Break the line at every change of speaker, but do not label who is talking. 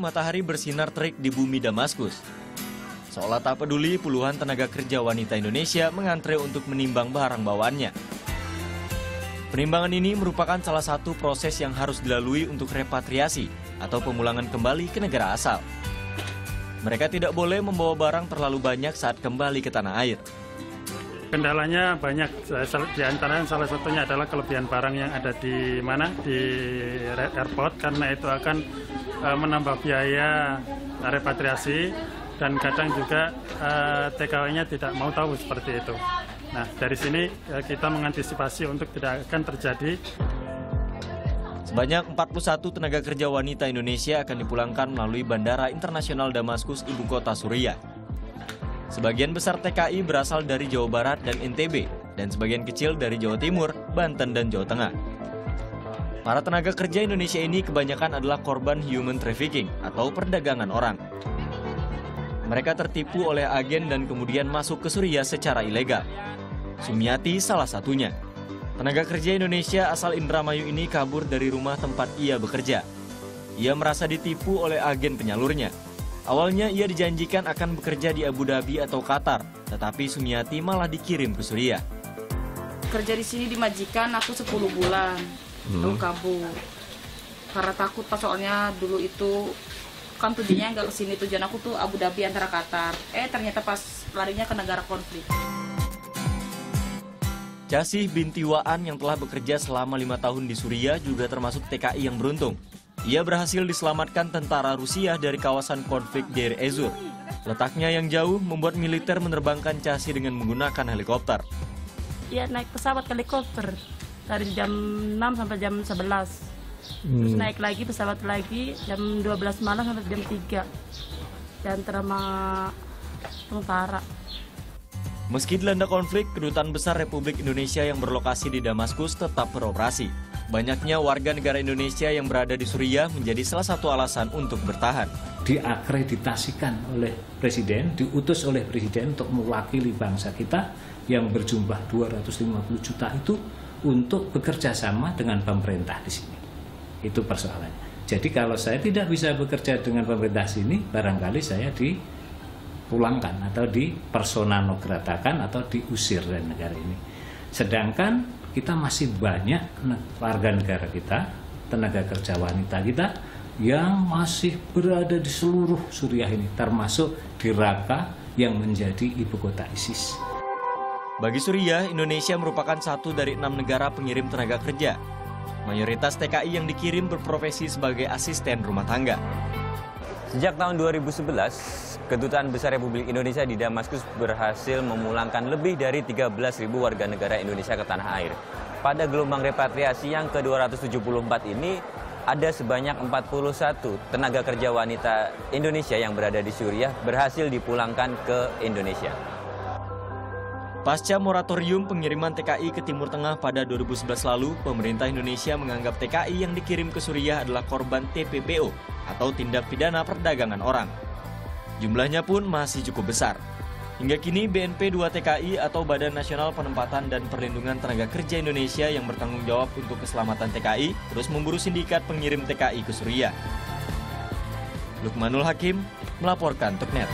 matahari bersinar terik di bumi Damaskus. Seolah tak peduli, puluhan tenaga kerja wanita Indonesia mengantre untuk menimbang barang bawaannya. Penimbangan ini merupakan salah satu proses yang harus dilalui untuk repatriasi atau pemulangan kembali ke negara asal. Mereka tidak boleh membawa barang terlalu banyak saat kembali ke tanah air.
Kendalanya banyak, di antaranya salah satunya adalah kelebihan barang yang ada di airport, karena itu akan menambah biaya repatriasi, dan kadang juga TKW-nya tidak mau tahu seperti itu. Nah, dari sini kita mengantisipasi untuk tidak akan terjadi.
Sebanyak 41 tenaga kerja wanita Indonesia akan dipulangkan melalui Bandara Internasional Damaskus, ibu kota Suriah. Sebagian besar TKI berasal dari Jawa Barat dan NTB, dan sebagian kecil dari Jawa Timur, Banten, dan Jawa Tengah. Para tenaga kerja Indonesia ini kebanyakan adalah korban human trafficking atau perdagangan orang. Mereka tertipu oleh agen dan kemudian masuk ke Suriah secara ilegal. Sumiati salah satunya. Tenaga kerja Indonesia asal Indramayu ini kabur dari rumah tempat ia bekerja. Ia merasa ditipu oleh agen penyalurnya. Awalnya ia dijanjikan akan bekerja di Abu Dhabi atau Qatar, tetapi Sumiati malah dikirim ke Suriah.
Kerja di sini di majikan aku 10 bulan, lalu kabur. Karena takut pas, soalnya dulu itu kan tujuannya nggak ke sini, tujuan aku tuh Abu Dhabi antara Qatar. Ternyata pas larinya ke negara konflik.
Casih binti Waan yang telah bekerja selama 5 tahun di Suriah juga termasuk TKI yang beruntung. Ia berhasil diselamatkan tentara Rusia dari kawasan konflik Deir ez-Zor. Letaknya yang jauh membuat militer menerbangkan Casih dengan menggunakan helikopter.
Iya, naik pesawat helikopter dari jam 6 sampai jam 11. Terus naik lagi pesawat lagi jam 12 malam sampai jam 3. Dan terima tentara.
Meski dilanda konflik, Kedutaan Besar Republik Indonesia yang berlokasi di Damaskus tetap beroperasi. Banyaknya warga negara Indonesia yang berada di Suriah menjadi salah satu alasan untuk bertahan.
Diakreditasikan oleh Presiden, diutus oleh Presiden untuk mewakili bangsa kita yang berjumlah 250 juta itu untuk bekerja sama dengan pemerintah di sini. Itu persoalannya. Jadi kalau saya tidak bisa bekerja dengan pemerintah sini, barangkali saya dipulangkan atau dipersonanografakan atau diusir dari negara ini. Sedangkan kita masih banyak warga negara kita, tenaga kerja wanita kita yang masih berada di seluruh Suriah ini, termasuk di Raqqa yang menjadi ibu kota ISIS.
Bagi Suriah, Indonesia merupakan satu dari 6 negara pengirim tenaga kerja. Mayoritas TKI yang dikirim berprofesi sebagai asisten rumah tangga.
Sejak tahun 2011, Kedutaan Besar Republik Indonesia di Damaskus berhasil memulangkan lebih dari 13.000 warga negara Indonesia ke tanah air. Pada gelombang repatriasi yang ke-274 ini, ada sebanyak 41 tenaga kerja wanita Indonesia yang berada di Suriah berhasil dipulangkan ke Indonesia.
Pasca moratorium pengiriman TKI ke Timur Tengah pada 2011 lalu, pemerintah Indonesia menganggap TKI yang dikirim ke Suriah adalah korban TPPO atau tindak pidana perdagangan orang. Jumlahnya pun masih cukup besar. Hingga kini BNP 2 TKI atau Badan Nasional Penempatan dan Perlindungan Tenaga Kerja Indonesia yang bertanggung jawab untuk keselamatan TKI terus memburu sindikat pengirim TKI ke Suriah. Lukmanul Hakim melaporkan untuk NET.